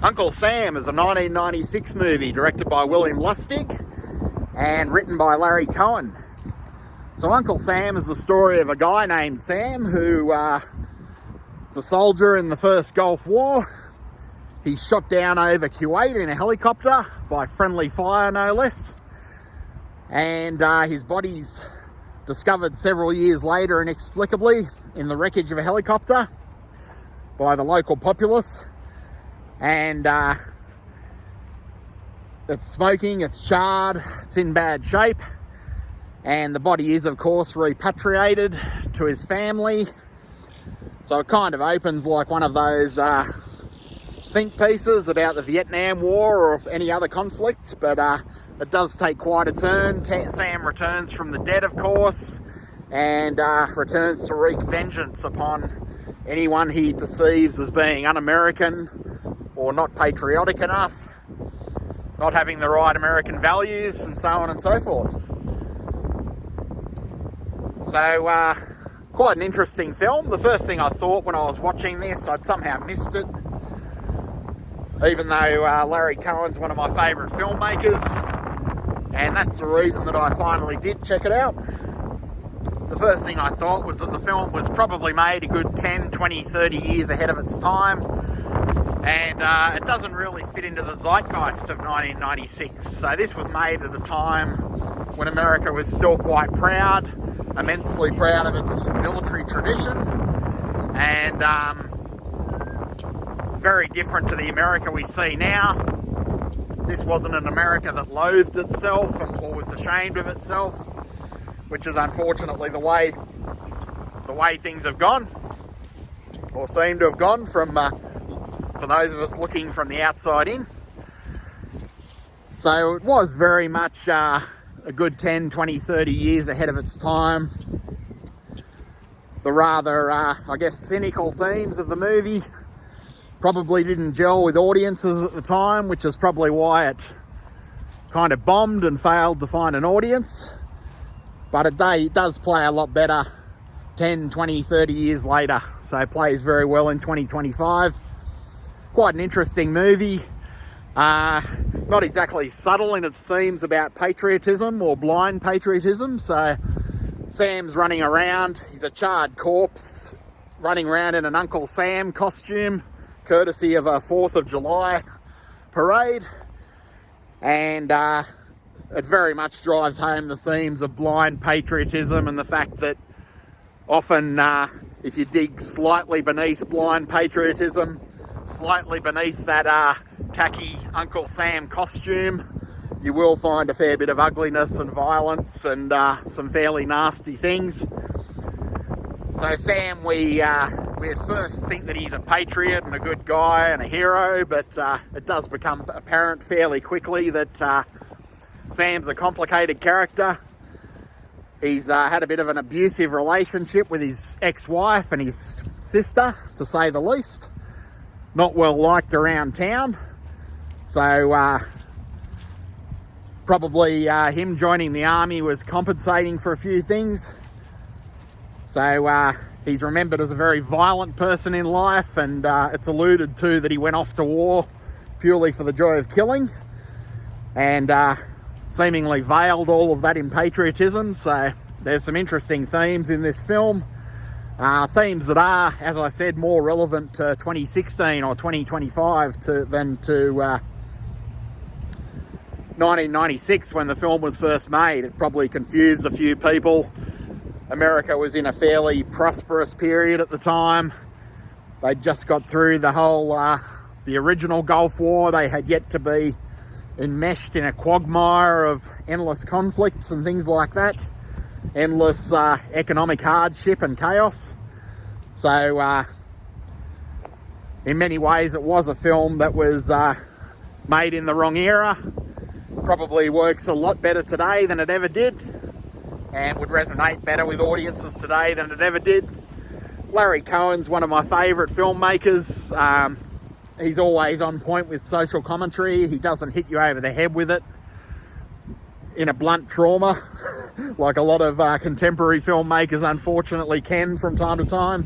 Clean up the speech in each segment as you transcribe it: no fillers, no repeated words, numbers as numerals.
Uncle Sam is a 1996 movie directed by William Lustig and written by Larry Cohen. So Uncle Sam is the story of a guy named Sam who is a soldier in the first Gulf War. He's shot down over Kuwait in a helicopter by friendly fire, no less. And his body's discovered several years later inexplicably in the wreckage of a helicopter by the local populace. And it's smoking, it's charred, it's in bad shape. And the body is, of course, repatriated to his family. So it kind of opens like one of those think pieces about the Vietnam War or any other conflict, but it does take quite a turn. Sam returns from the dead, of course, and returns to wreak vengeance upon anyone he perceives as being un-American or not patriotic enough, not having the right American values, and so on and so forth. So, quite an interesting film. The first thing I thought when I was watching this, I'd somehow missed it, even though Larry Cohen's one of my favourite filmmakers, and that's the reason that I finally did check it out. The first thing I thought was that the film was probably made a good 10, 20, 30 years ahead of its time, and it doesn't really fit into the zeitgeist of 1996. So this was made at a time when America was still quite proud, immensely proud of its military tradition, and very different to the America we see now. This wasn't an America that loathed itself or was ashamed of itself, which is unfortunately the way things have gone, or seem to have gone for those of us looking from the outside in. So it was very much a good 10, 20, 30 years ahead of its time. The rather, I guess, cynical themes of the movie probably didn't gel with audiences at the time, which is probably why it kind of bombed and failed to find an audience. But it does play a lot better 10, 20, 30 years later. So it plays very well in 2025. Quite an interesting movie. Not exactly subtle in its themes about patriotism or blind patriotism. So Sam's running around. He's a charred corpse running around in an Uncle Sam costume, courtesy of a 4th of July parade. And it very much drives home the themes of blind patriotism and the fact that often if you dig slightly beneath blind patriotism, slightly beneath that tacky Uncle Sam costume, you will find a fair bit of ugliness and violence and some fairly nasty things. So Sam, we at first think that he's a patriot and a good guy and a hero, but it does become apparent fairly quickly that Sam's a complicated character. He's had a bit of an abusive relationship with his ex-wife and his sister, to say the least. Not well liked around town. So probably him joining the army was compensating for a few things. So he's remembered as a very violent person in life, and it's alluded to that he went off to war purely for the joy of killing, and seemingly veiled all of that in patriotism. So there's some interesting themes in this film. Themes that are, as I said, more relevant to 2016 or 2025 than to 1996 when the film was first made. It probably confused a few people. America was in a fairly prosperous period at the time. They'd just got through the whole, the original Gulf War. They had yet to be enmeshed in a quagmire of endless conflicts and things like that. Endless economic hardship and chaos. So in many ways it was a film that was made in the wrong era. Probably works a lot better today than it ever did, and would resonate better with audiences today than it ever did. Larry Cohen's one of my favourite filmmakers. He's always on point with social commentary. He doesn't hit you over the head with it in a blunt trauma like a lot of contemporary filmmakers unfortunately can from time to time.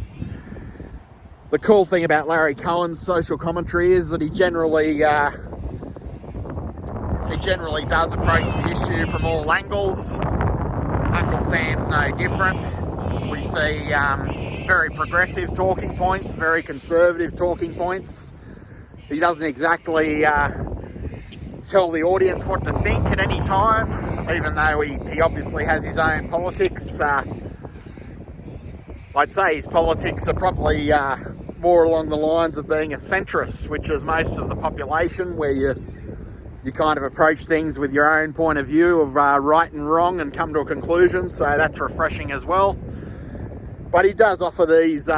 The cool thing about Larry Cohen's social commentary is that he generally does approach the issue from all angles. Uncle Sam's no different. We see very progressive talking points, very conservative talking points. He doesn't exactly tell the audience what to think at any time, even though he obviously has his own politics. I'd say his politics are probably more along the lines of being a centrist, which is most of the population, where you kind of approach things with your own point of view of right and wrong and come to a conclusion, so that's refreshing as well. But he does offer these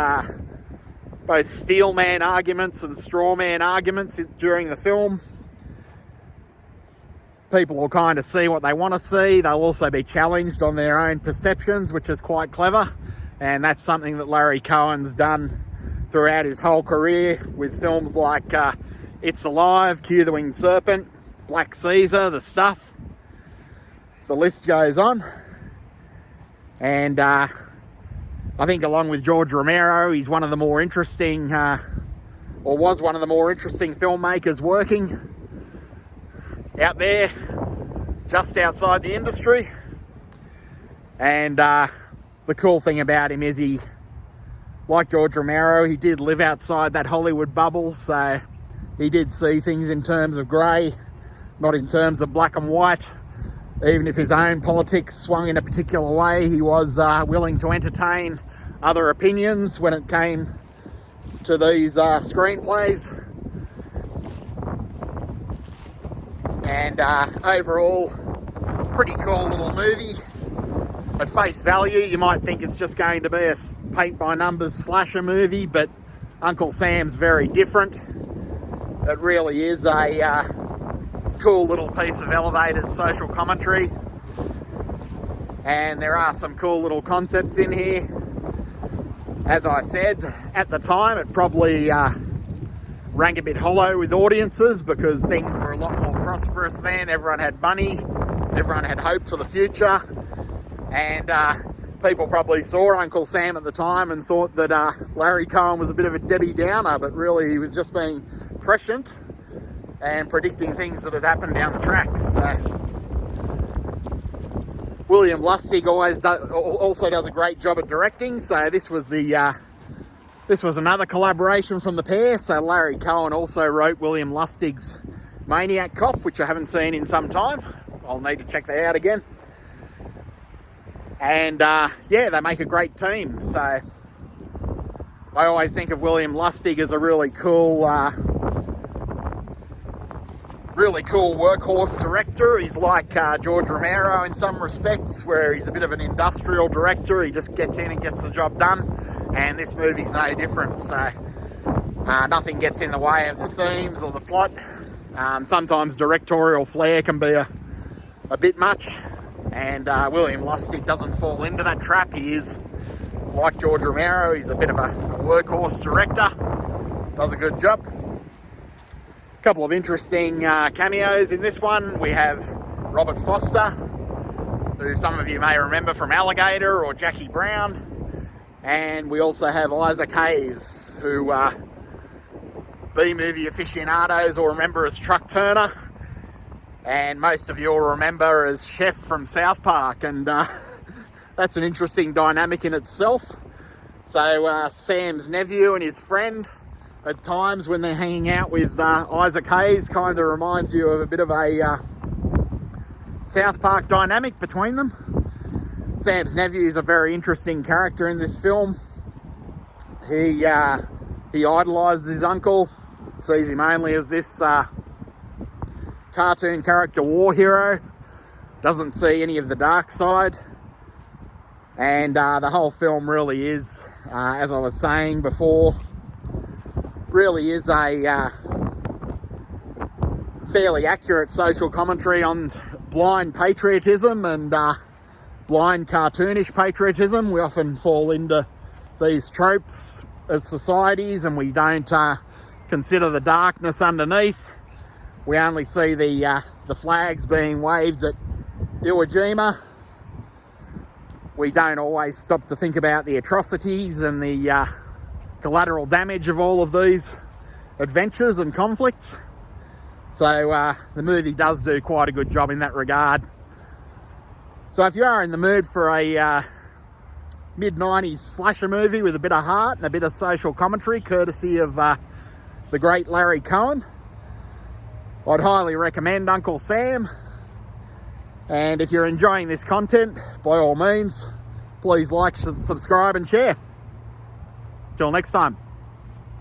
both steel man arguments and straw man arguments during the film. People will kind of see what they want to see. They'll also be challenged on their own perceptions, which is quite clever. And that's something that Larry Cohen's done throughout his whole career with films like It's Alive, Cue the Winged Serpent, Black Caesar, The Stuff. The list goes on. And I think along with George Romero, he's one of the more interesting, or was one of the more interesting filmmakers working out there just outside the industry. And the cool thing about him is he, like George Romero, he did live outside that Hollywood bubble, so he did see things in terms of grey, not in terms of black and white. Even if his own politics swung in a particular way, he was willing to entertain other opinions when it came to these screenplays. And overall, pretty cool little movie. At face value, you might think it's just going to be a paint-by-numbers slasher movie, but Uncle Sam's very different. It really is a cool little piece of elevated social commentary. And there are some cool little concepts in here. As I said, at the time, it probably rang a bit hollow with audiences because things were a lot more prosperous then. Everyone had money, everyone had hope for the future. And people probably saw Uncle Sam at the time and thought that Larry Cohen was a bit of a Debbie Downer, but really he was just being prescient and predicting things that had happened down the track. So William Lustig also does a great job at directing. So this was another collaboration from the pair. So Larry Cohen also wrote William Lustig's Maniac Cop, which I haven't seen in some time. I'll need to check that out again. And yeah, they make a great team. So I always think of William Lustig as a really cool workhorse director. He's like George Romero in some respects, where he's a bit of an industrial director. He just gets in and gets the job done. And this movie's no different. So nothing gets in the way of the themes or the plot. Sometimes directorial flair can be a bit much. And William Lustig doesn't fall into that trap. He is, like George Romero, he's a bit of a workhorse director. Does a good job. A couple of interesting cameos in this one. We have Robert Foster, who some of you may remember from Alligator or Jackie Brown. And we also have Isaac Hayes, who B-movie aficionados will remember as Truck Turner. And most of you will remember as Chef from South Park, and that's an interesting dynamic in itself. So Sam's nephew and his friend, at times when they're hanging out with Isaac Hayes, kind of reminds you of a bit of a South Park dynamic between them. Sam's nephew is a very interesting character in this film. He idolises his uncle, sees him only as this cartoon character war hero, doesn't see any of the dark side. And the whole film really is, as I was saying before, really is a fairly accurate social commentary on blind patriotism and blind cartoonish patriotism. We often fall into these tropes as societies and we don't consider the darkness underneath. We only see the flags being waved at Iwo Jima. We don't always stop to think about the atrocities and the collateral damage of all of these adventures and conflicts. So the movie does do quite a good job in that regard. So if you are in the mood for a mid-90s slasher movie with a bit of heart and a bit of social commentary, courtesy of the great Larry Cohen, I'd highly recommend Uncle Sam. And if you're enjoying this content, by all means, please like, subscribe and share. Till next time.